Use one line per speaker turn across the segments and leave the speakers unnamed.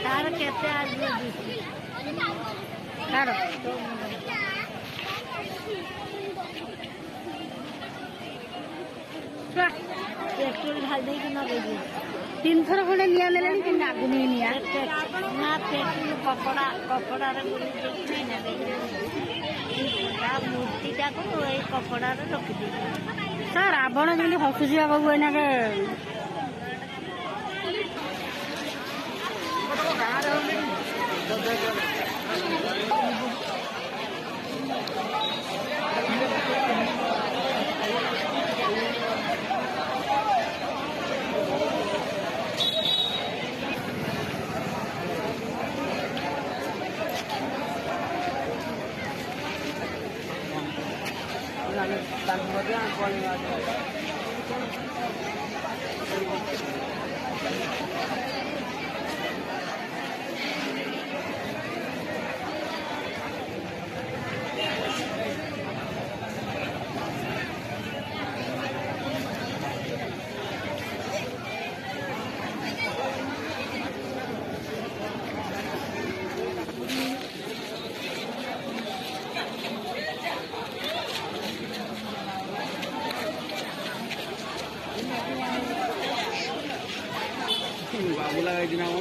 तार कैसे आज तार पेट्रोल ढाल दे कि ना दे 3 थर खंडे निया नेले कि नागुनी निया ना पेट्रोल कपड़ा कपड़ा रे गुली देखि ना दे ता मूर्ति टा को ए कपड़ा रे रखि दे सर रावण जेंति हसुजिया बाबू एना के
बाबू लगा कि ना वो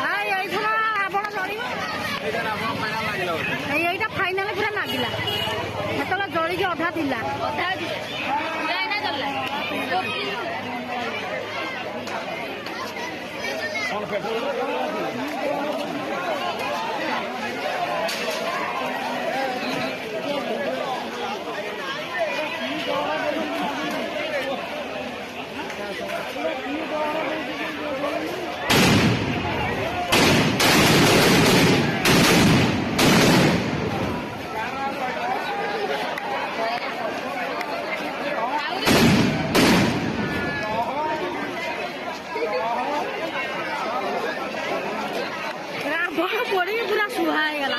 हाय एई थरा आपण जळिबो
एटा आपण फाइनल लागिला
एईटा फाइनल पूरा लागिला हेतला जळि के अधा थिला जायना जल्ला
कौन पेट्रोल
पड़ी पूरा सुहाय गला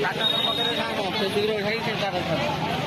टाटा ଶୀଘ୍ର ଖାଇକି ସେ ତାର